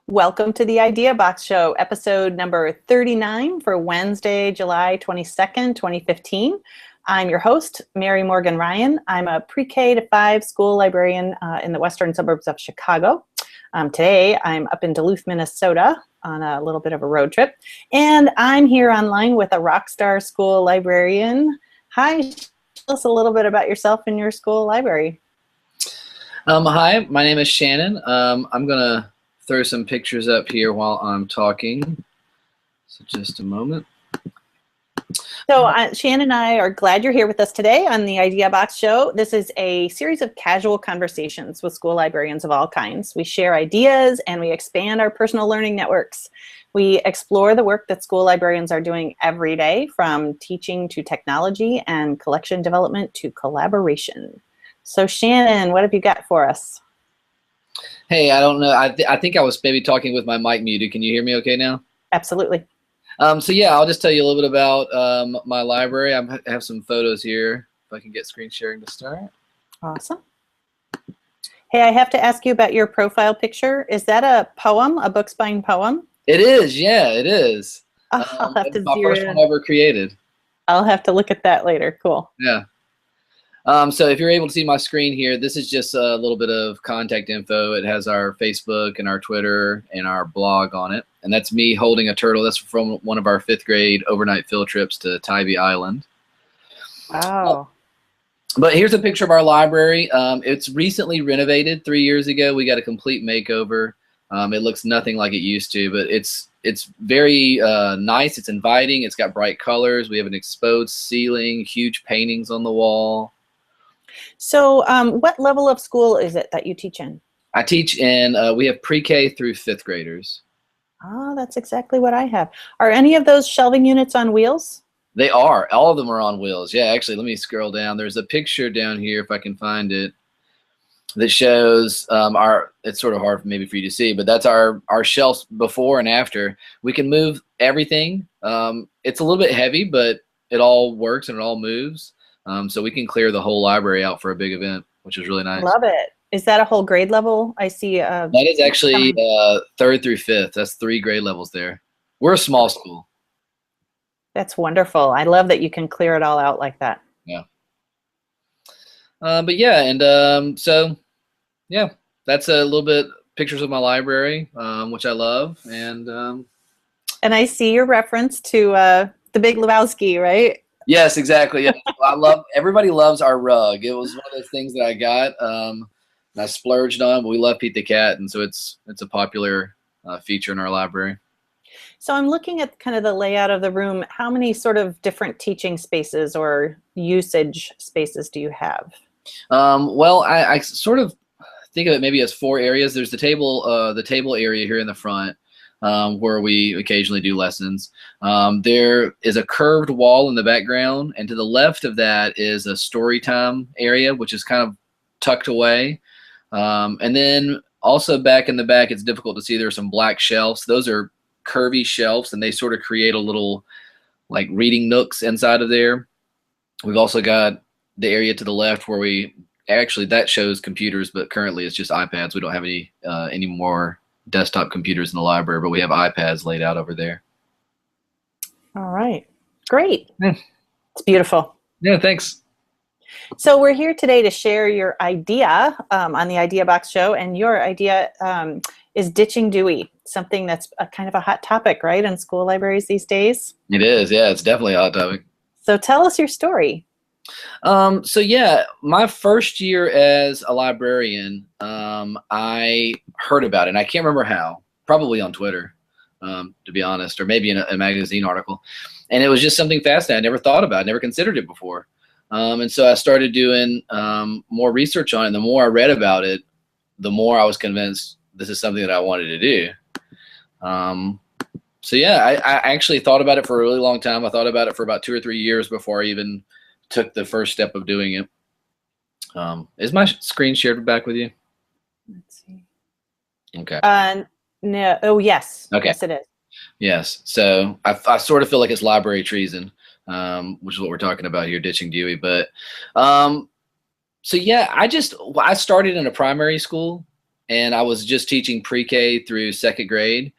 Welcome to the Idea Box Show, episode number 39 for Wednesday, July 22nd, 2015. I'm your host, Mary Morgan Ryan. I'm a pre-K to 5 school librarian in the western suburbs of Chicago. Today, I'm up in Duluth, Minnesota on a little bit of a road trip, and I'm here online with a rock star school librarian. Hi, tell us a little bit about yourself and your school library. Hi, my name is Shannon. I'm going to throw some pictures up here while I'm talking. So just a moment. So Shannon and I are glad you're here with us today on the Idea Box Show. This is a series of casual conversations with school librarians of all kinds. We share ideas and we expand our personal learning networks. We explore the work that school librarians are doing every day, from teaching to technology and collection development to collaboration. So Shannon, what have you got for us? Hey, I don't know. I think I was maybe talking with my mic muted. Can you hear me okay now? Absolutely. So yeah, I'll just tell you a little bit about my library. I have some photos here. If I can get screen sharing to start. Awesome. Hey, I have to ask you about your profile picture. Is that a poem, a book spine poem? It is, yeah, it is. I'll have to it's my first one ever created. I'll have to look at that later. Cool. Yeah. So if you're able to see my screen here, this is just a little bit of contact info. It has our Facebook and our Twitter and our blog on it. And that's me holding a turtle. That's from one of our 5th grade overnight field trips to Tybee Island. Wow. But here's a picture of our library. It's recently renovated 3 years ago. We got a complete makeover. It looks nothing like it used to, but it's very nice. It's inviting. It's got bright colors. We have an exposed ceiling, huge paintings on the wall. So what level of school is it that you teach in? I teach in, we have pre-K through 5th graders. Oh, that's exactly what I have. Are any of those shelving units on wheels? They are. All of them are on wheels. Yeah, actually, let me scroll down. There's a picture down here, if I can find it, that shows it's sort of hard maybe for you to see, but that's our shelves before and after. We can move everything. It's a little bit heavy, but it all works and it all moves. So we can clear the whole library out for a big event, which is really nice. Love it. Is that a whole grade level? I see. That is actually 3rd through 5th. That's 3 grade levels there. We're a small school. That's wonderful. I love that you can clear it all out like that. Yeah. But yeah, and so yeah, that's a little bit pictures of my library, which I love, and I see your reference to The Big Lebowski, right? Yes, exactly. Yeah. Everybody loves our rug. It was one of those things that I got, and I splurged on, but we love Pete the Cat, and so it's a popular feature in our library. So I'm looking at kind of the layout of the room. How many sort of different teaching spaces or usage spaces do you have? Well, I sort of think of it maybe as 4 areas. There's the table area here in the front, where we occasionally do lessons. There is a curved wall in the background, and to the left of that is a story time area, which is kind of tucked away. And then also back in the back, it's difficult to see, there are some black shelves. Those are curvy shelves, and they sort of create a little like reading nooks inside of there. We've also got the area to the left where that shows computers, but currently it's just iPads. We don't have any more desktop computers in the library, but we have iPads laid out over there. All right. Great. Yeah. It's beautiful. Yeah, thanks. So we're here today to share your idea on the Idea Box Show, and your idea is ditching Dewey, something that's a kind of a hot topic, right, in school libraries these days? It is, yeah, it's definitely a hot topic. So tell us your story. So yeah, my first year as a librarian, I heard about it, and I can't remember how, probably on Twitter, to be honest, or maybe in a magazine article. And it was just something fascinating. I never thought about it, never considered it before. And so I started doing more research on it, and the more I read about it, the more I was convinced this is something that I wanted to do. So yeah, I actually thought about it for a really long time. I thought about it for about 2 or 3 years before I even took the first step of doing it. Is my screen shared back with you? Let's see. Okay. No. Oh, yes. Okay. Yes, it is. Yes. So I sort of feel like it's library treason, which is what we're talking about here, ditching Dewey. But so yeah, I started in a primary school, and I was just teaching pre-K through 2nd grade,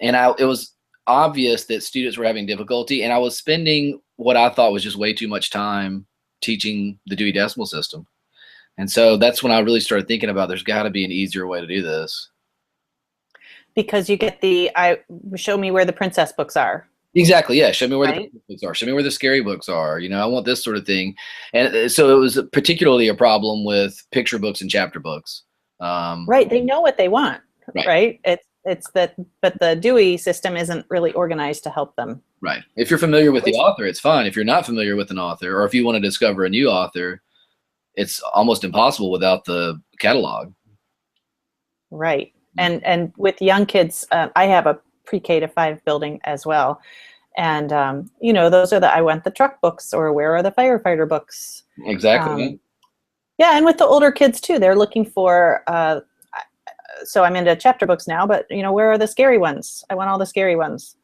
and it was obvious that students were having difficulty, and I was spending what I thought was just way too much time teaching the Dewey Decimal System. And so that's when I really started thinking about there's got to be an easier way to do this. Because you get show me where the princess books are. Exactly. Yeah. Show me where the princess books are. Show me where the scary books are. You know, I want this sort of thing. And so it was particularly a problem with picture books and chapter books. Right. They know what they want. Right. It's that, but the Dewey system isn't really organized to help them. Right. If you're familiar with the author, it's fine. If you're not familiar with an author, or if you want to discover a new author, it's almost impossible without the catalog. Right. And with young kids, I have a pre-K to 5 building as well. And, you know, those are I want the truck books, or where are the firefighter books? Exactly. Yeah. And with the older kids too, they're looking for, so I'm into chapter books now, but you know, where are the scary ones? I want all the scary ones.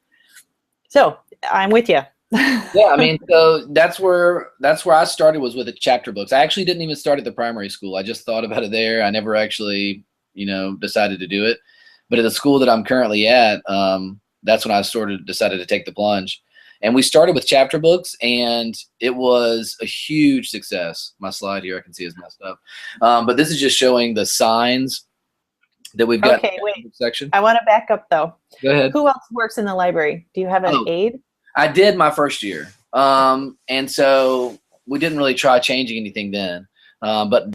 So I'm with you. Yeah, I mean, so that's where I started, was with the chapter books. I actually didn't even start at the primary school. I just thought about it there. I never actually, you know, decided to do it. But at the school that I'm currently at, that's when I decided to take the plunge. And we started with chapter books, and it was a huge success. My slide here I can see is messed up. But this is just showing the signs that we've got. Okay, wait. Section. I want to back up though. Go ahead. Who else works in the library? Do you have an aide? I did my first year. And so we didn't really try changing anything then. But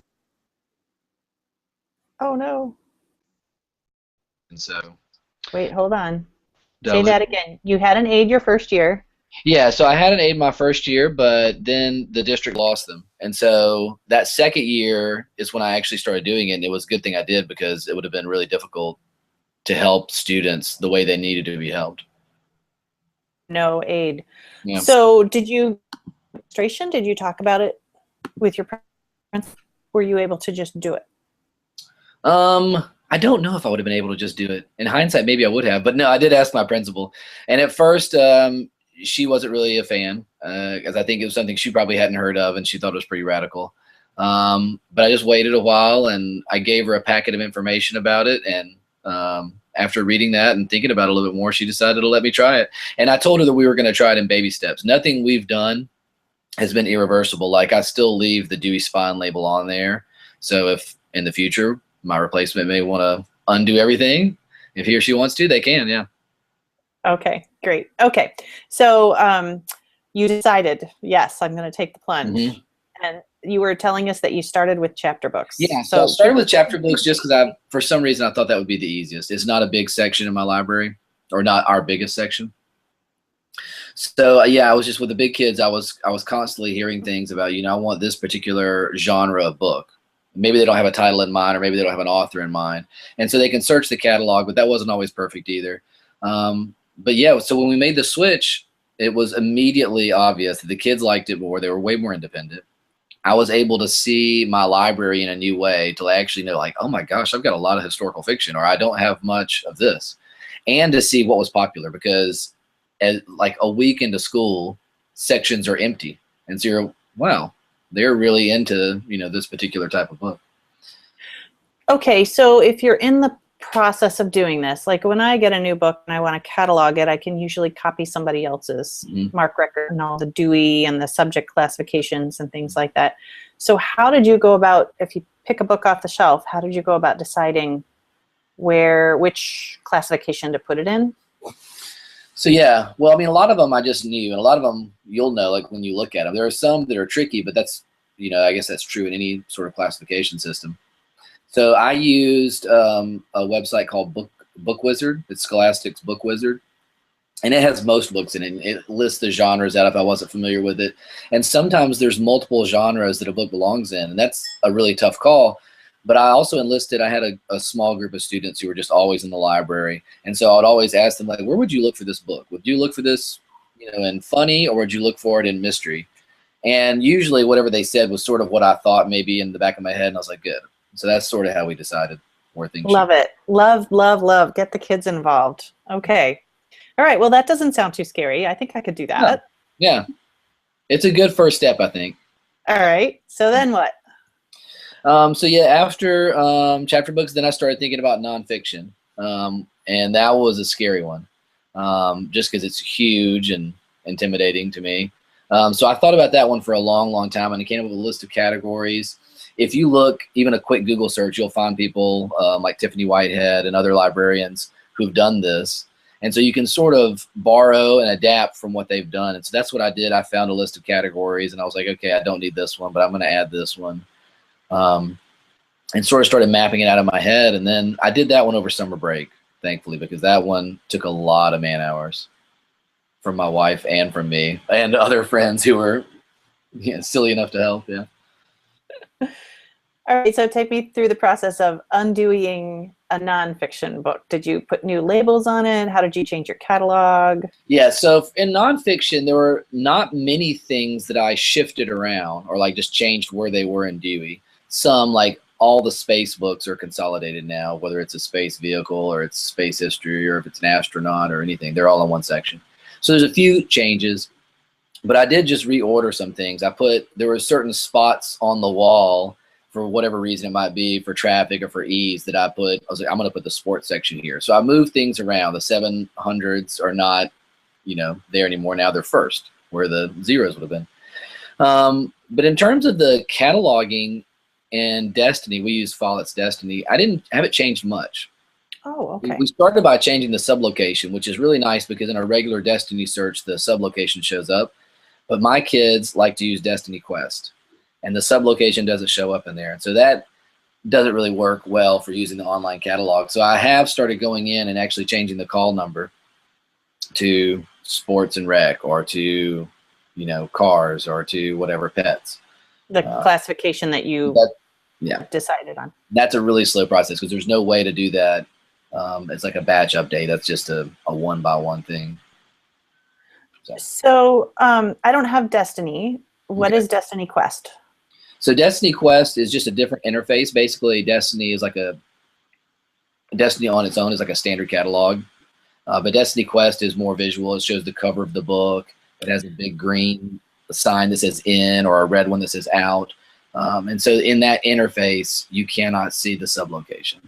oh no. And so wait, hold on. Say that again. You had an aide your first year. Yeah, so I had an aide my first year, but then the district lost them. And so that second year is when I actually started doing it. And it was a good thing I did, because it would have been really difficult to help students the way they needed to be helped. No aid. Yeah. So did you talk about it with your parents? Were you able to just do it? I don't know if I would have been able to just do it. In hindsight, maybe I would have, but no, I did ask my principal. And at first, she wasn't really a fan, because I think it was something she probably hadn't heard of, and she thought it was pretty radical. But I just waited a while, and I gave her a packet of information about it. And after reading that and thinking about it a little bit more, she decided to let me try it. And I told her that we were going to try it in baby steps. Nothing we've done has been irreversible. Like, I still leave the Dewey Spine label on there. So if in the future my replacement may want to undo everything, if he or she wants to, they can. Yeah. Okay, great. Okay. So you decided, yes, I'm going to take the plunge. Mm-hmm. And you were telling us that you started with chapter books. Yeah, so I started with chapter books just because for some reason, I thought that would be the easiest. It's not a big section in my library, or not our biggest section. So yeah, I was just with the big kids. I was constantly hearing things about, you know, I want this particular genre of book. Maybe they don't have a title in mind, or maybe they don't have an author in mind. And so they can search the catalog, but that wasn't always perfect either. But yeah, so when we made the switch, it was immediately obvious that the kids liked it more. They were way more independent. I was able to see my library in a new way, to actually know, like, oh my gosh, I've got a lot of historical fiction, or I don't have much of this. And to see what was popular, because like a week into school, sections are empty. And so you're, wow, they're really into, you know, this particular type of book. Okay, so if you're in the process of doing this, like when I get a new book and I want to catalog it, I can usually copy somebody else's mark record and all the Dewey and the subject classifications and things like that. So how did you go about, if you pick a book off the shelf, how did you go about deciding which classification to put it in? So yeah, well, I mean, a lot of them I just knew, and a lot of them you'll know, like when you look at them. There are some that are tricky, but that's, you know, I guess that's true in any sort of classification system. So I used a website called Book Wizard. It's Scholastic's Book Wizard, and it has most books in it. It lists the genres out if I wasn't familiar with it. And sometimes there's multiple genres that a book belongs in, and that's a really tough call. But I also enlisted, I had a small group of students who were just always in the library. And so I would always ask them, like, where would you look for this book? Would you look for this, you know, in funny, or would you look for it in mystery? And usually whatever they said was sort of what I thought maybe in the back of my head. And I was like, good. So that's sort of how we decided where things Love it. Love, love, love. Get the kids involved. Okay. All right. Well, that doesn't sound too scary. I think I could do that. Yeah. It's a good first step, I think. All right. So then what? So yeah, after chapter books, then I started thinking about nonfiction, and that was a scary one, just because it's huge and intimidating to me. So I thought about that one for a long, long time, and I came up with a list of categories. If you look, even a quick Google search, you'll find people like Tiffany Whitehead and other librarians who've done this. And so you can sort of borrow and adapt from what they've done. And so that's what I did. I found a list of categories, and I was like, okay, I don't need this one, but I'm going to add this one. And sort of started mapping it out of my head. And then I did that one over summer break, thankfully, because that one took a lot of man hours from my wife and from me and other friends who were silly enough to help. Yeah. All right, so take me through the process of undoing a nonfiction book. Did you put new labels on it? How did you change your catalog? Yeah, so in nonfiction, there were not many things that I shifted around or like just changed where they were in Dewey. Some, like all the space books, are consolidated now, whether it's a space vehicle or it's space history or if it's an astronaut or anything. They're all in one section. So there's a few changes, but I did just reorder some things. There were certain spots on the wall, for whatever reason it might be, for traffic or for ease, that I was like, I'm going to put the sports section here. So I moved things around. The 700s are not, there anymore. Now they're first, where the zeros would have been. But in terms of the cataloging and Destiny, we use Follett's Destiny. I didn't have it changed much. Oh, okay. We started by changing the sublocation, which is really nice because in a regular Destiny search, the sublocation shows up. But my kids like to use Destiny Quest, and the sublocation doesn't show up in there. And so that doesn't really work well for using the online catalog. So I have started going in and actually changing the call number to sports and rec, or to, cars, or to whatever pets. The classification that you decided on. That's a really slow process because there's no way to do that. It's like a batch update. That's just a one-by-one thing. So I don't have Destiny. What is Destiny Quest? So Destiny Quest is just a different interface. Basically, Destiny is like Destiny on its own is like a standard catalog. But Destiny Quest is more visual. It shows the cover of the book. It has a big green sign that says in, or a red one that says out. And so in that interface, you cannot see the sublocation.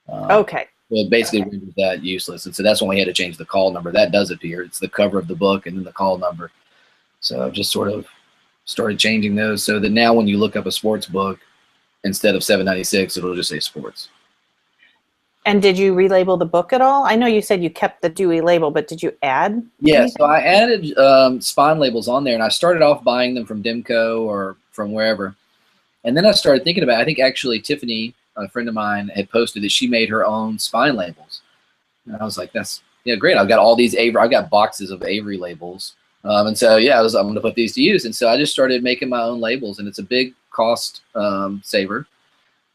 Okay. So it basically renders that useless. And so that's when we had to change the call number. That does appear. It's the cover of the book and then the call number. So I've just sort of started changing those so that now when you look up a sports book, instead of 796, it'll just say sports. And did you relabel the book at all? I know you said you kept the Dewey label, but did you add? Yeah, anything? so I added spine labels on there, and I started off buying them from Demco or from wherever. And then I started thinking about it. I think actually Tiffany, a friend of mine, had posted that she made her own spine labels. And I was like, that's great. I've got all these I've got boxes of Avery labels. And so, I'm going to put these to use. And so I just started making my own labels, and it's a big cost saver.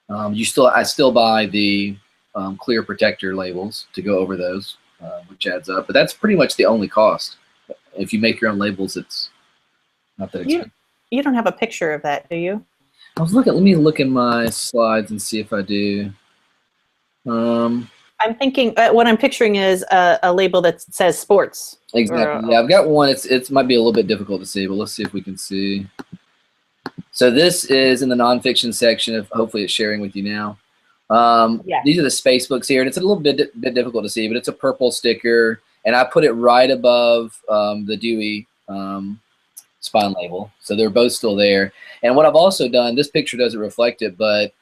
I still buy the clear protector labels to go over those, which adds up. But that's pretty much the only cost. If you make your own labels, it's not that expensive. You don't have a picture of that, do you? Let me look in my slides and see if I do. I'm thinking what I'm picturing is a label that says sports. Exactly. Yeah, I've got one. It might be a little bit difficult to see, but let's see if we can see. So this is in the nonfiction section. Hopefully it's sharing with you now. These are the space books here, and it's a little bit difficult to see, but it's a purple sticker, and I put it right above the Dewey spine label. So they're both still there. And what I've also done, this picture doesn't reflect it, but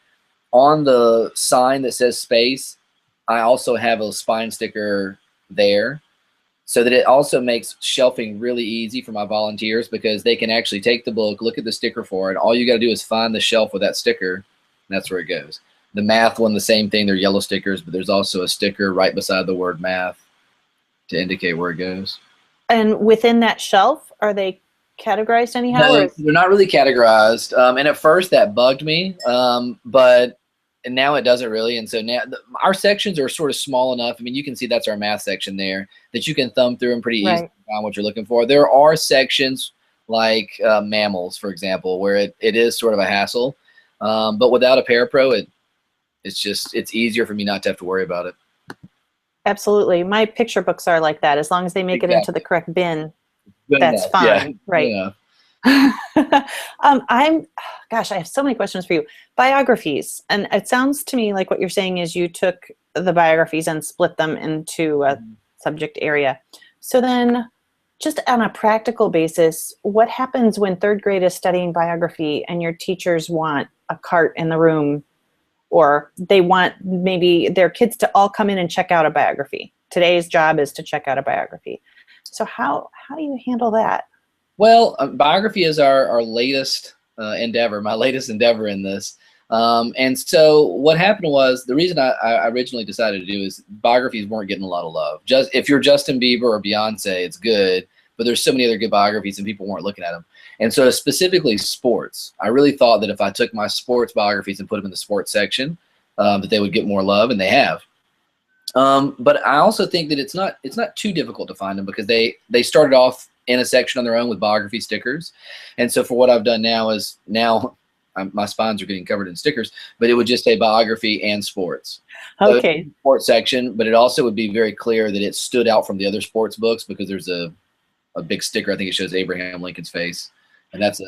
on the sign that says space, I also have a spine sticker there, so that it also makes shelving really easy for my volunteers, because they can actually take the book, look at the sticker for it. All you got to do is find the shelf with that sticker, and that's where it goes. The math one, the same thing. They're yellow stickers, but there's also a sticker right beside the word math to indicate where it goes. And within that shelf, are they categorized anyhow? No, they're not really categorized. And at first that bugged me, but now it doesn't really. And so now our sections are sort of small enough. I mean, you can see that's our math section there, that you can thumb through them pretty easily to find what you're looking for. There are sections like mammals, for example, where it is sort of a hassle. But without a Parapro, it's easier for me not to have to worry about it. Absolutely. My picture books are like that. As long as they make it into the correct bin, that's fine. Yeah. Right. Gosh, I have so many questions for you. Biographies. And it sounds to me like what you're saying is you took the biographies and split them into a subject area. So then, just on a practical basis, what happens when third grade is studying biography and your teachers want a cart in the room, or they want maybe their kids to all come in and check out a biography? Today's job is to check out a biography. So how do you handle that? Well, biography is our latest endeavor, my latest endeavor in this. And so what happened was, the reason I originally decided to do is biographies weren't getting a lot of love. Just if you're Justin Bieber or Beyonce, it's good, but there's so many other good biographies and people weren't looking at them. And so specifically sports, I really thought that if I took my sports biographies and put them in the sports section, that they would get more love, and they have. But I also think that it's not too difficult to find them, because they started off in a section on their own with biography stickers. And so for what I've done now is my spines are getting covered in stickers, but it would just say biography and sports. Okay. So sports section, but it also would be very clear that it stood out from the other sports books, because there's a big sticker. I think it shows Abraham Lincoln's face. And that's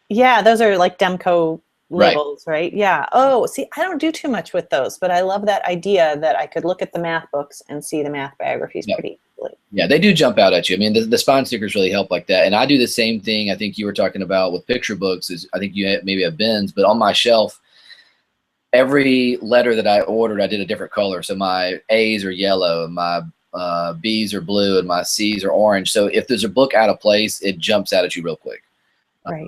yeah, those are like Demco labels, right? Yeah. Oh, see, I don't do too much with those, but I love that idea that I could look at the math books and see the math biographies pretty easily. Yeah, they do jump out at you. I mean, the spine stickers really help like that. And I do the same thing. I think you were talking about with picture books. Is I think you maybe have bins, but on my shelf, every letter that I ordered, I did a different color. So my A's are yellow, and my B's are blue, and my C's are orange. So if there's a book out of place, it jumps out at you real quick. Right.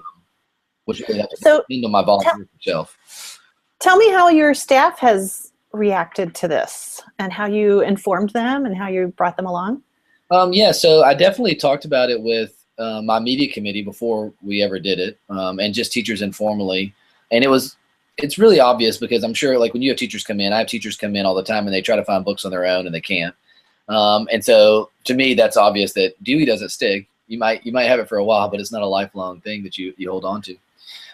Which really helps into my volunteer shelf. Tell me how your staff has reacted to this, and how you informed them, and how you brought them along. Yeah, so I definitely talked about it with my media committee before we ever did it, and just teachers informally. And it's really obvious, because I'm sure, like, when you have teachers come in, I have teachers come in all the time, and they try to find books on their own and they can't. And so to me, that's obvious that Dewey doesn't stick. You might have it for a while, but it's not a lifelong thing that you hold on to.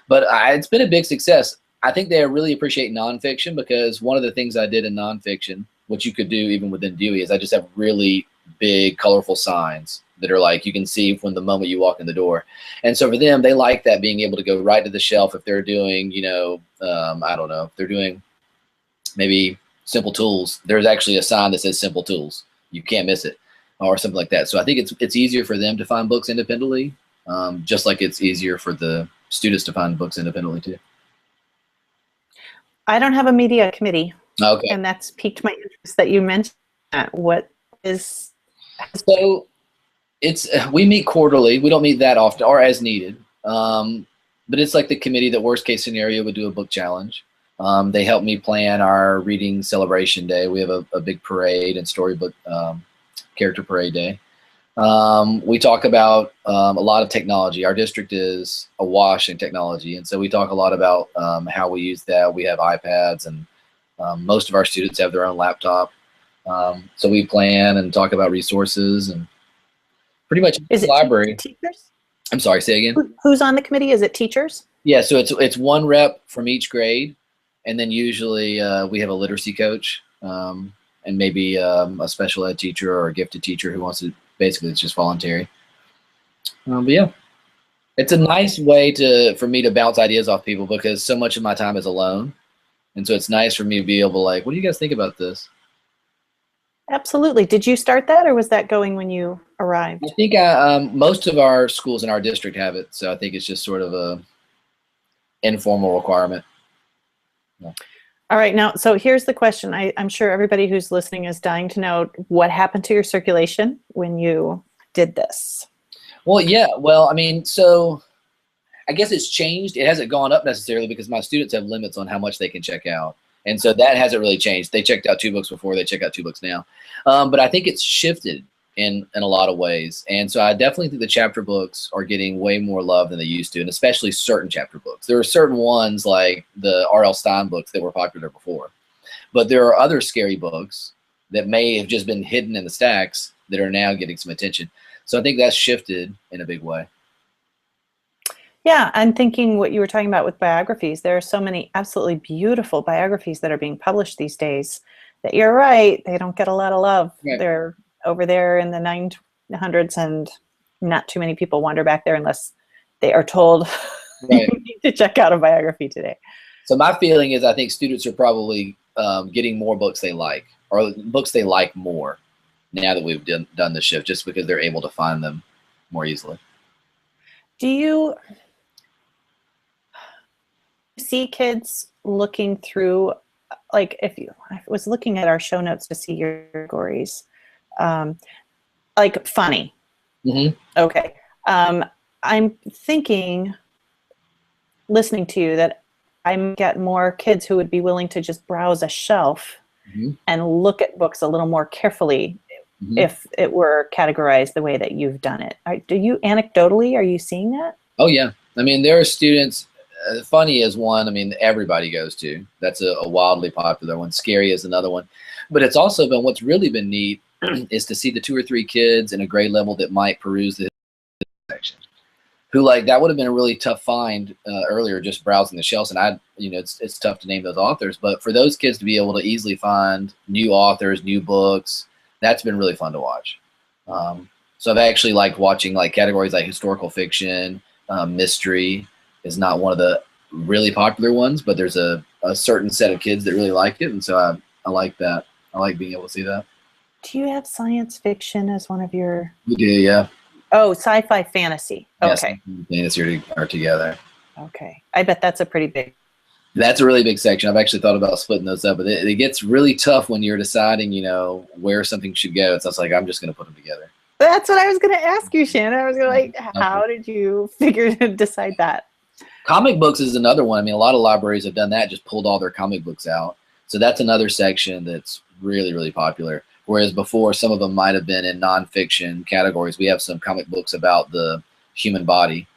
But it's been a big success. I think they really appreciate nonfiction, because one of the things I did in nonfiction, which you could do even within Dewey, is I just have really big, colorful signs that are like, you can see from the moment you walk in the door. And so for them, they like that, being able to go right to the shelf if they're doing, I don't know, if they're doing maybe simple tools, there's actually a sign that says simple tools. You can't miss it, or something like that. So I think it's easier for them to find books independently, just like it's easier for the students to find books independently too. I don't have a media committee. Okay. And that's piqued my interest that you mentioned that. What is... So we meet quarterly. We don't meet that often, or as needed. But it's like the committee that worst case scenario would do a book challenge. They help me plan our reading celebration day. We have a big parade and storybook character parade day. We talk about a lot of technology. Our district is awash in technology, and so we talk a lot about how we use that. We have iPads, and most of our students have their own laptop. So we plan and talk about resources, and pretty much is it library. Teachers? I'm sorry, say again. Who's on the committee? Is it teachers? Yeah, so it's one rep from each grade, and then usually we have a literacy coach, and maybe a special ed teacher or a gifted teacher who wants to. Basically, it's just voluntary. But yeah, it's a nice way for me to bounce ideas off people, because so much of my time is alone, and so it's nice for me to be able to, like, what do you guys think about this? Absolutely. Did you start that, or was that going when you arrived? I think most of our schools in our district have it, so I think it's just sort of a informal requirement. Yeah. All right. Now, so here's the question. I'm sure everybody who's listening is dying to know, what happened to your circulation when you did this? Well, yeah. Well, I mean, so I guess it's changed. It hasn't gone up necessarily, because my students have limits on how much they can check out. And so that hasn't really changed. They checked out 2 books before, they check out 2 books now. But I think it's shifted in a lot of ways. And so I definitely think the chapter books are getting way more love than they used to, and especially certain chapter books. There are certain ones like the R.L. Stine books that were popular before. But there are other scary books that may have just been hidden in the stacks that are now getting some attention. So I think that's shifted in a big way. Yeah, I'm thinking what you were talking about with biographies. There are so many absolutely beautiful biographies that are being published these days that, you're right, they don't get a lot of love. Right. They're over there in the 900s, and not too many people wander back there unless they are told Right. you need to check out a biography today. So my feeling is I think students are probably getting more books they like, or books they like more now that we've done the shift, just because they're able to find them more easily. Do you see kids looking through, like I was looking at our show notes to see your categories, like funny. Mm-hmm. Okay. I'm thinking, listening to you, that I might get more kids who would be willing to just browse a shelf Mm-hmm. and look at books a little more carefully if it were categorized the way that you've done it. Do you, anecdotally, are you seeing that? Oh, yeah. I mean, there are students, funny is one, I mean, everybody goes to. That's a wildly popular one. Scary is another one. But it's also been, what's really been neat is to see the 2 or 3 kids in a grade level that might peruse the section, who, like, that would have been a really tough find earlier, just browsing the shelves. And it's tough to name those authors, but for those kids to be able to easily find new authors, new books, that's been really fun to watch. So I've actually liked watching like categories like historical fiction, mystery is not one of the really popular ones, but there's a certain set of kids that really like it, and so I like that. I like being able to see that. Do you have science fiction as one of your? We do, yeah. Oh, sci-fi fantasy. Okay. Yes, fantasy are together. Okay. I bet that's a pretty big. That's a really big section. I've actually thought about splitting those up, but it gets really tough when you're deciding, where something should go. It's like, I'm just going to put them together. That's what I was going to ask you, Shannon. I was going to how did you figure to decide that? Comic books is another one. I mean, a lot of libraries have done that, just pulled all their comic books out. So that's another section that's really, really popular. Whereas before, some of them might have been in nonfiction categories. We have some comic books about the human body.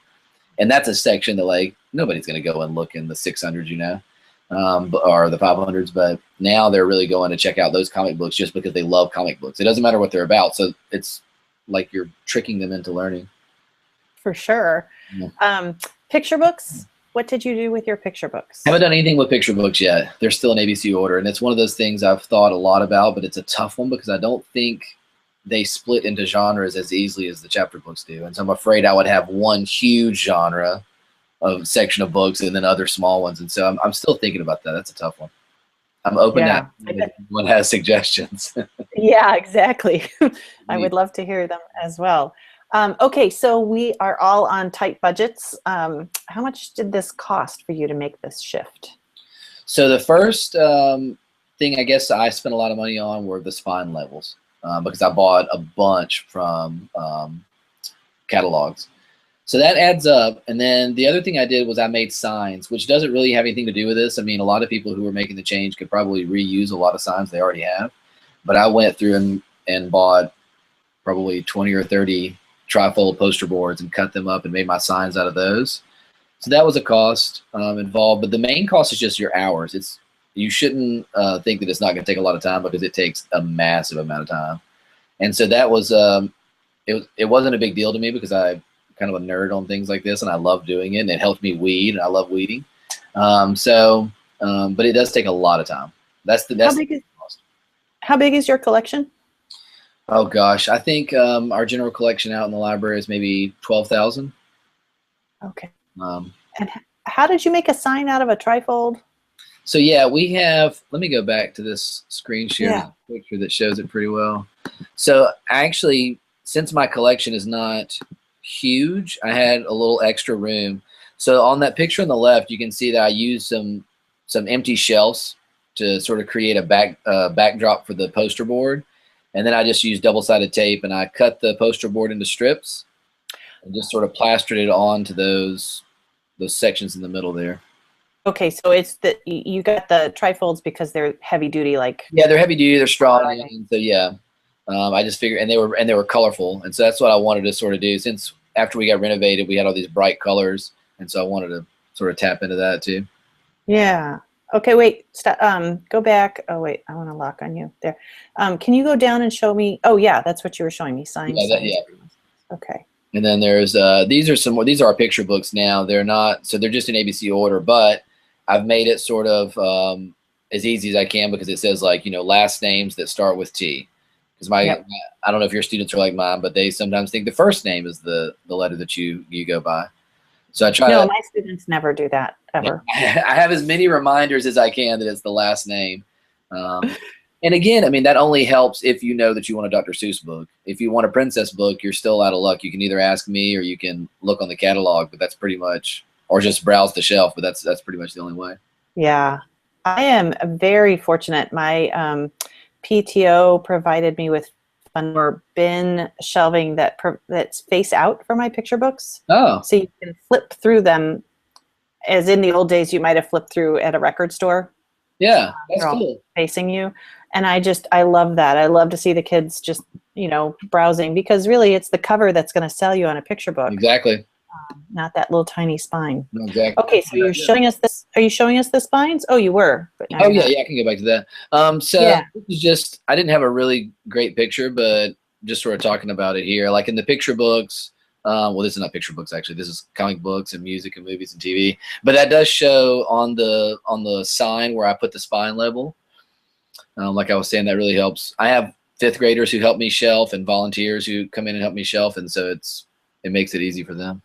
And that's a section that, like, nobody's going to go and look in the 600s, or the 500s. But now they're really going to check out those comic books just because they love comic books. It doesn't matter what they're about. So it's like you're tricking them into learning. For sure. Yeah. Picture books. What did you do with your picture books? I haven't done anything with picture books yet. They're still in ABC order. And it's one of those things I've thought a lot about, but it's a tough one because I don't think they split into genres as easily as the chapter books do. And so I'm afraid I would have one huge genre of section of books and then other small ones. And so I'm still thinking about that. That's a tough one. I'm open to if anyone has suggestions. Yeah, exactly. I would love to hear them as well. Okay, so we are all on tight budgets. How much did this cost for you to make this shift? So the first thing I guess I spent a lot of money on were the spine levels because I bought a bunch from catalogs. So that adds up. And then the other thing I did was I made signs, which doesn't really have anything to do with this. I mean, a lot of people who are making the change could probably reuse a lot of signs they already have. But I went through and bought probably 20 or 30 trifold poster boards and cut them up and made my signs out of those. So that was a cost involved. But the main cost is just your hours. You shouldn't think that it's not going to take a lot of time because it takes a massive amount of time. And so that was it wasn't a big deal to me because I'm kind of a nerd on things like this and I love doing it and it helped me weed and I love weeding. But it does take a lot of time. That's the cost. How big is your collection? Oh gosh, I think our general collection out in the library is maybe 12,000. Okay. And how did you make a sign out of a trifold? So yeah, we have. Let me go back to this screen share picture that shows it pretty well. So actually, since my collection is not huge, I had a little extra room. So on that picture on the left, you can see that I used some empty shelves to sort of create a backdrop for the poster board. And then I just used double-sided tape and I cut the poster board into strips and just sort of plastered it onto those sections in the middle there. Okay, so it's that you got the trifolds because they're heavy duty, like. Yeah, they're heavy duty, they're strong. And so yeah, I just figured, and they were colorful, and so that's what I wanted to sort of do. Since after we got renovated, we had all these bright colors, and so I wanted to sort of tap into that too. Yeah. Okay, wait, stop, go back. Oh, wait, I want to lock on you there. Can you go down and show me? Oh, yeah, that's what you were showing me, signs. Yeah. Okay. And then there's, these are our picture books now. They're not, so they're just in ABC order, but I've made it sort of as easy as I can because it says like, last names that start with T. Because I don't know if your students are like mine, but they sometimes think the first name is the letter that you go by. So I try No, to, my students never do that, ever. I have as many reminders as I can that it's the last name. And again, I mean, that only helps if you know that you want a Dr. Seuss book. If you want a princess book, you're still out of luck. You can either ask me or you can look on the catalog, but that's pretty much, or just browse the shelf, but that's pretty much the only way. Yeah. I am very fortunate. My PTO provided me with fun or bin shelving that's face out for my picture books. Oh, So you can flip through them, as in the old days you might have flipped through at a record store. yeah, that's They're all cool. facing you. And I love that. I love to see the kids just, browsing, because really it's the cover that's going to sell you on a picture book, Exactly. not that little tiny spine. No, exactly. Okay, so you're showing us this. Are you showing us the spines? Oh, you were, but now Oh you're yeah, not. yeah, I can get back to that. So Yeah. this is just, I didn't have a really great picture, but just sort of talking about it here. Like in the picture books, well, this is not picture books actually. This is comic books and music and movies and TV. But that does show on the sign where I put the spine level. Like I was saying, that really helps. I have fifth graders who help me shelf and volunteers who come in and help me shelf, and so it makes it easy for them.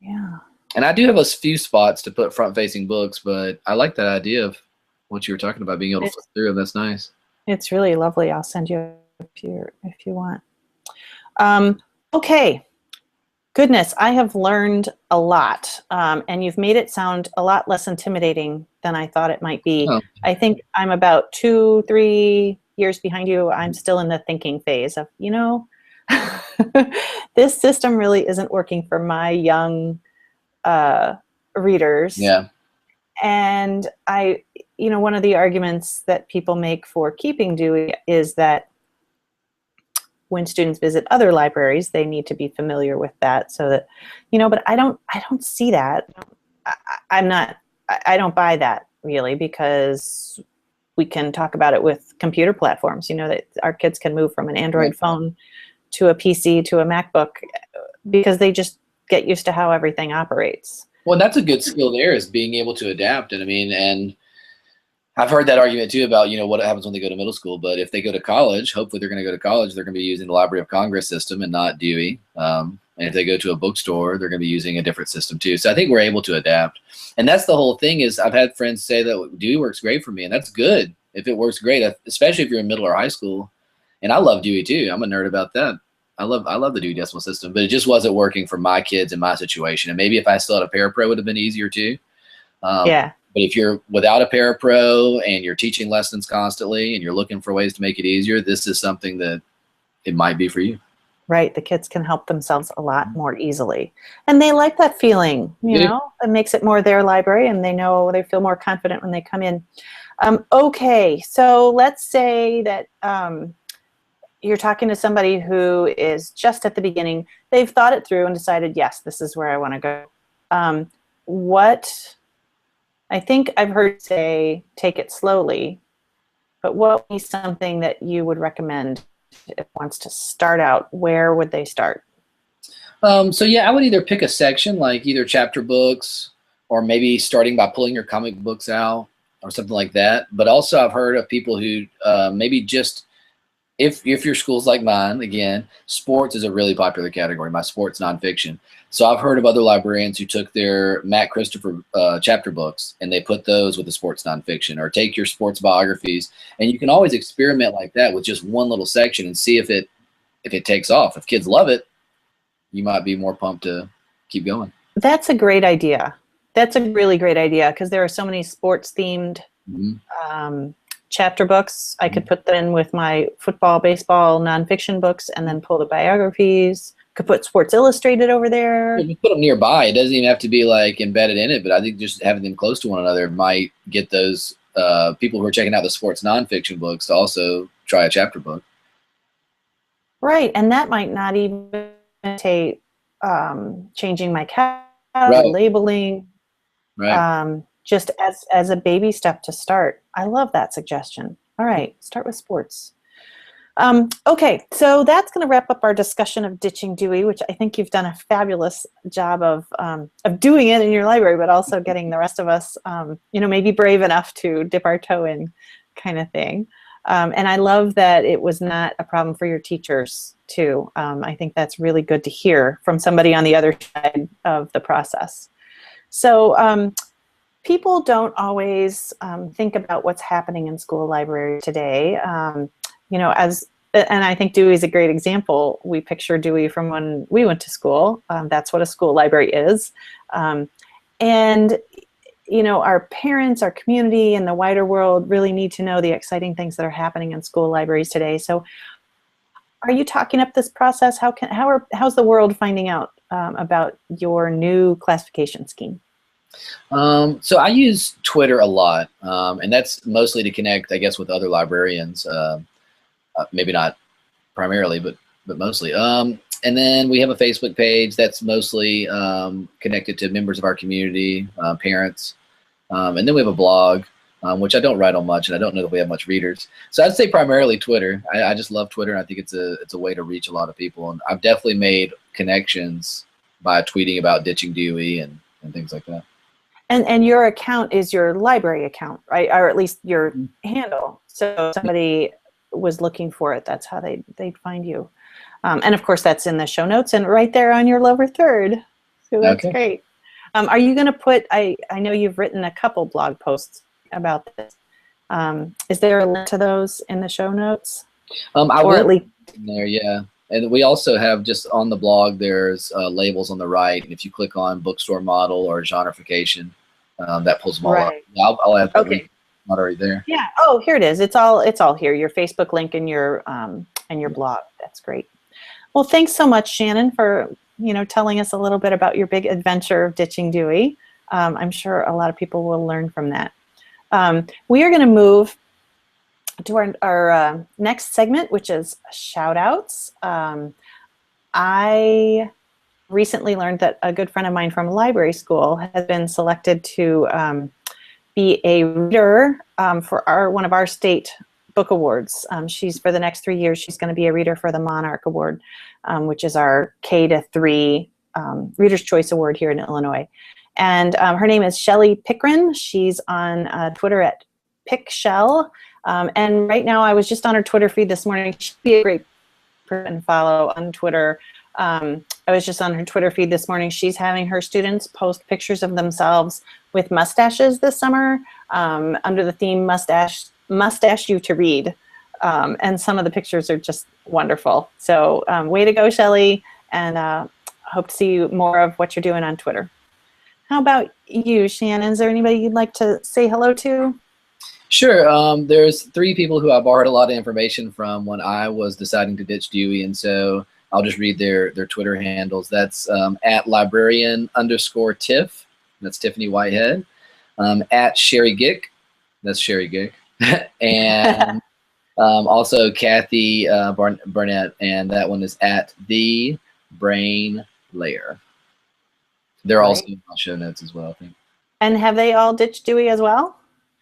Yeah. And I do have a few spots to put front-facing books, but I like that idea of what you were talking about, being able to flip through them. That's nice. It's really lovely. I'll send you if you want. Okay. Goodness, I have learned a lot, and you've made it sound a lot less intimidating than I thought it might be. Oh. I think I'm about 2-3 years behind you. I'm still in the thinking phase of, this system really isn't working for my young readers. Yeah. And one of the arguments that people make for keeping Dewey is that when students visit other libraries, they need to be familiar with that, so that, but I don't see that. I don't buy that really, because we can talk about it with computer platforms, that our kids can move from an Android phone to a PC to a MacBook, because they just get used to how everything operates. Well, that's a good skill there, is being able to adapt. And I mean, and I've heard that argument too about, what happens when they go to middle school. But if they go to college, hopefully they're going to go to college, they're going to be using the Library of Congress system and not Dewey. And if they go to a bookstore, they're going to be using a different system too. So I think we're able to adapt. And that's the whole thing. Is I've had friends say that Dewey works great for me, and that's good if it works great, especially if you're in middle or high school. And I love Dewey too. I'm a nerd about that. I love the Dewey Decimal System, but it just wasn't working for my kids in my situation. And maybe if I still had a Parapro, it would have been easier too. Yeah. But if you're without a Parapro and you're teaching lessons constantly and you're looking for ways to make it easier, this is something that it might be for you. Right. The kids can help themselves a lot more easily. And they like that feeling, it makes it more their library, and they feel more confident when they come in. Okay. So let's say that you're talking to somebody who is just at the beginning. They've thought it through and decided, yes, this is where I want to go. I think I've heard you say, take it slowly, but what would be something that you would recommend if wants to start out? Where would they start? So yeah, I would either pick a section, like either chapter books, or maybe starting by pulling your comic books out or something like that. But also I've heard of people who maybe just, if your school's like mine, again, sports is a really popular category, my sports nonfiction. So I've heard of other librarians who took their Matt Christopher chapter books and they put those with the sports nonfiction, or take your sports biographies. And you can always experiment like that with just one little section and see if it takes off. If kids love it, you might be more pumped to keep going. That's a great idea. That's a really great idea, because there are so many sports themed chapter books. I could put them in with my football, baseball, nonfiction books, and then pull the biographies. Could put Sports Illustrated over there. You put them nearby. It doesn't even have to be like embedded in it, but I think just having them close to one another might get those people who are checking out the sports nonfiction books to also try a chapter book. Right, and that might not even take changing my labeling. Right. Just as a baby step to start. I love that suggestion. All right, start with sports. Okay, so that's going to wrap up our discussion of ditching Dewey, which I think you've done a fabulous job of doing it in your library, but also getting the rest of us, maybe brave enough to dip our toe in, kind of thing. And I love that it was not a problem for your teachers too. I think that's really good to hear from somebody on the other side of the process. So people don't always think about what's happening in school libraries today. You know, and I think Dewey is a great example. We picture Dewey from when we went to school. That's what a school library is. And you know, our parents, our community, and the wider world really need to know the exciting things that are happening in school libraries today. So are you talking up this process? How's the world finding out about your new classification scheme? So I use Twitter a lot, and that's mostly to connect, I guess, with other librarians. Maybe not primarily, but mostly. And then we have a Facebook page that's mostly connected to members of our community, parents. And then we have a blog, which I don't write on much, and I don't know that we have much readers. So I'd say primarily Twitter. I just love Twitter, and I think it's a way to reach a lot of people. And I've definitely made connections by tweeting about ditching Dewey and things like that. And your account is your library account, right? Or at least your handle. So if somebody was looking for it, that's how they'd find you. And of course, that's in the show notes and right there on your lower third. So that's great. Are you going to put, I know you've written a couple blog posts about this. Is there a link to those in the show notes? I will at least in there, yeah. And we also have just on the blog, there's labels on the right. And if you click on bookstore model or genreification, that pulls them all up. I'll add the link. Not already there. Yeah. Oh, here it is. It's all here. Your Facebook link and your blog. That's great. Well, thanks so much, Shannon, for telling us a little bit about your big adventure of ditching Dewey. I'm sure a lot of people will learn from that. We are going to move to our next segment, which is shout outs. I recently learned that a good friend of mine from library school has been selected to be a reader for one of our state book awards. She's for the next 3 years, she's going to be a reader for the Monarch Award, which is our K-3 Reader's Choice Award here in Illinois. And her name is Shelly Pickren. She's on Twitter at PickShell. And right now, I was just on her Twitter feed this morning. She'd be a great person to follow on Twitter. I was just on her Twitter feed this morning. She's having her students post pictures of themselves with mustaches this summer under the theme Mustache You to Read. And some of the pictures are just wonderful. So way to go, Shelly, and hope to see more of what you're doing on Twitter. How about you, Shannon? Is there anybody you'd like to say hello to? Sure. There's 3 people who I borrowed a lot of information from when I was deciding to ditch Dewey, and so I'll just read their Twitter handles. That's at librarian_Tiff. That's Tiffany Whitehead. At Sherry Gick. That's Sherry Gick. And also Kathy Burnett, and that one is at The Brain Layer. They're also in my show notes as well, I think. And have they all ditched Dewey as well?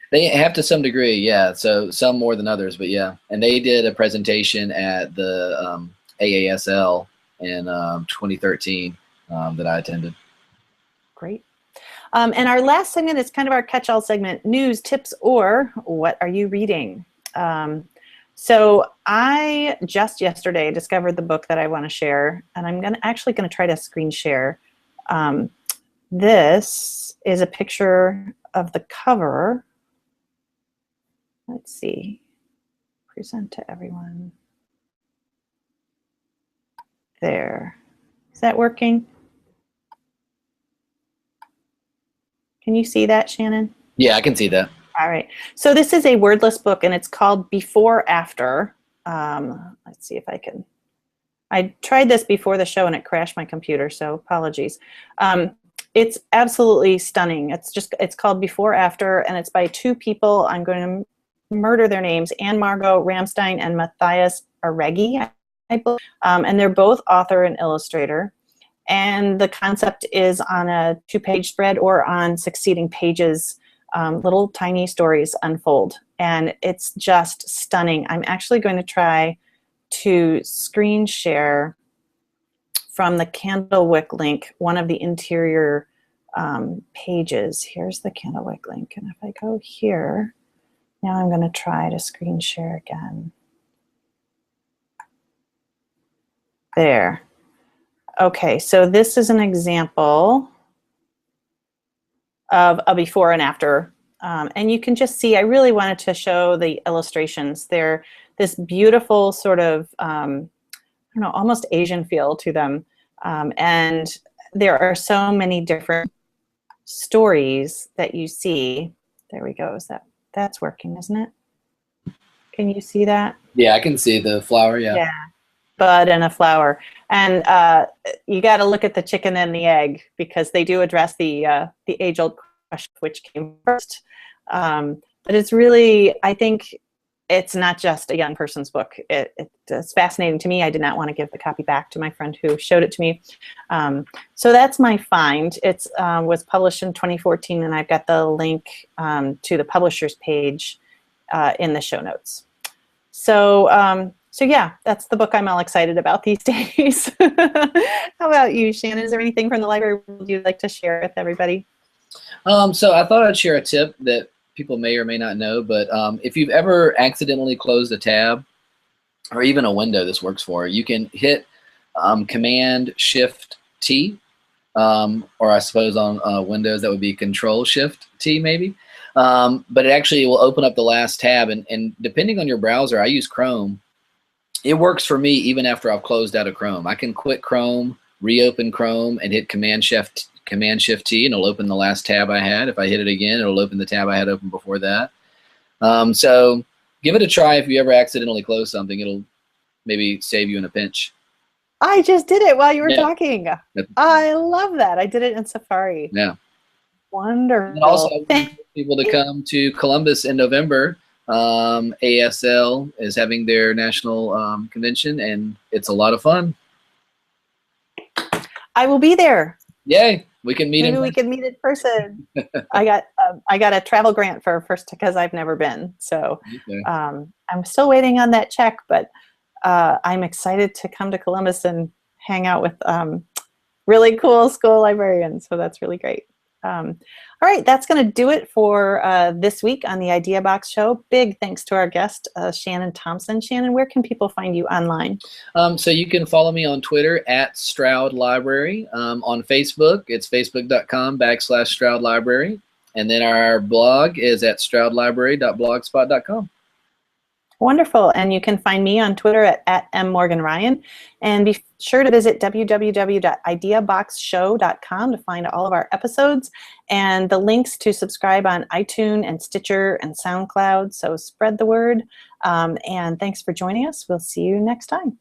They have to some degree, yeah. So some more than others, but yeah. And they did a presentation at the AASL in 2013 that I attended. Great. And our last segment is kind of our catch-all segment, news, tips, or what are you reading? So I just yesterday discovered the book that I want to share, and I'm actually going to try to screen share. This is a picture of the cover. Let's see. Present to everyone. There. Is that working? Can you see that, Shannon? Yeah, I can see that. All right. So this is a wordless book, and it's called Before After. Let's see if I can. I tried this before the show, and it crashed my computer, so apologies. It's absolutely stunning. It's called Before After, and it's by 2 people. I'm going to murder their names, Anne Margot Ramstein and Matthias Aregi, I believe. And they're both author and illustrator. And the concept is on a 2-page spread or on succeeding pages, little tiny stories unfold. And it's just stunning. I'm actually going to try to screen share from the Candlewick link, one of the interior pages. Here's the Candlewick link. And if I go here, now I'm going to try to screen share again. There. Okay, so this is an example of a before and after. And you can just see, I really wanted to show the illustrations. They're this beautiful sort of, I don't know, almost Asian feel to them. And there are so many different stories that you see. There we go. That's working, isn't it? Can you see that? Yeah, I can see the flower, yeah. Yeah. Bud and a flower. And you got to look at the chicken and the egg, because they do address the age-old question, which came first. But it's really, I think it's not just a young person's book. It's fascinating to me. I did not want to give the copy back to my friend who showed it to me. So that's my find. It was published in 2014, and I've got the link to the publisher's page in the show notes. So yeah, that's the book I'm all excited about these days. How about you, Shannon? Is there anything from the library you'd like to share with everybody? So I thought I'd share a tip that people may or may not know, but if you've ever accidentally closed a tab or even a window this works for, you can hit Command-Shift-T, or I suppose on Windows that would be Control-Shift-T maybe. But it actually will open up the last tab, and depending on your browser, I use Chrome. It works for me even after I've closed out of Chrome. I can quit Chrome, reopen Chrome, and hit Command-Shift-T, and it'll open the last tab I had. If I hit it again, it'll open the tab I had open before that. So give it a try. If you ever accidentally close something, it'll maybe save you in a pinch. I just did it while you were talking. I love that. I did it in Safari. Yeah. Wonderful. And also, I want people to come to Columbus in November. ASL is having their national convention, and it's a lot of fun. I will be there. Yay! We can meet. Maybe we can meet in person. I got a travel grant for first, because I've never been. So okay. I'm still waiting on that check, but I'm excited to come to Columbus and hang out with really cool school librarians. So that's really great. All right, that's going to do it for this week on the Idea Box Show. Big thanks to our guest, Shannon Thompson. Shannon, where can people find you online? So you can follow me on Twitter at Stroud Library. On Facebook, it's facebook.com/Stroud Library. And then our blog is at stroudlibrary.blogspot.com. Wonderful. And you can find me on Twitter at @mmorganryan. And be sure to visit www.ideaboxshow.com to find all of our episodes and the links to subscribe on iTunes and Stitcher and SoundCloud. So spread the word. And thanks for joining us. We'll see you next time.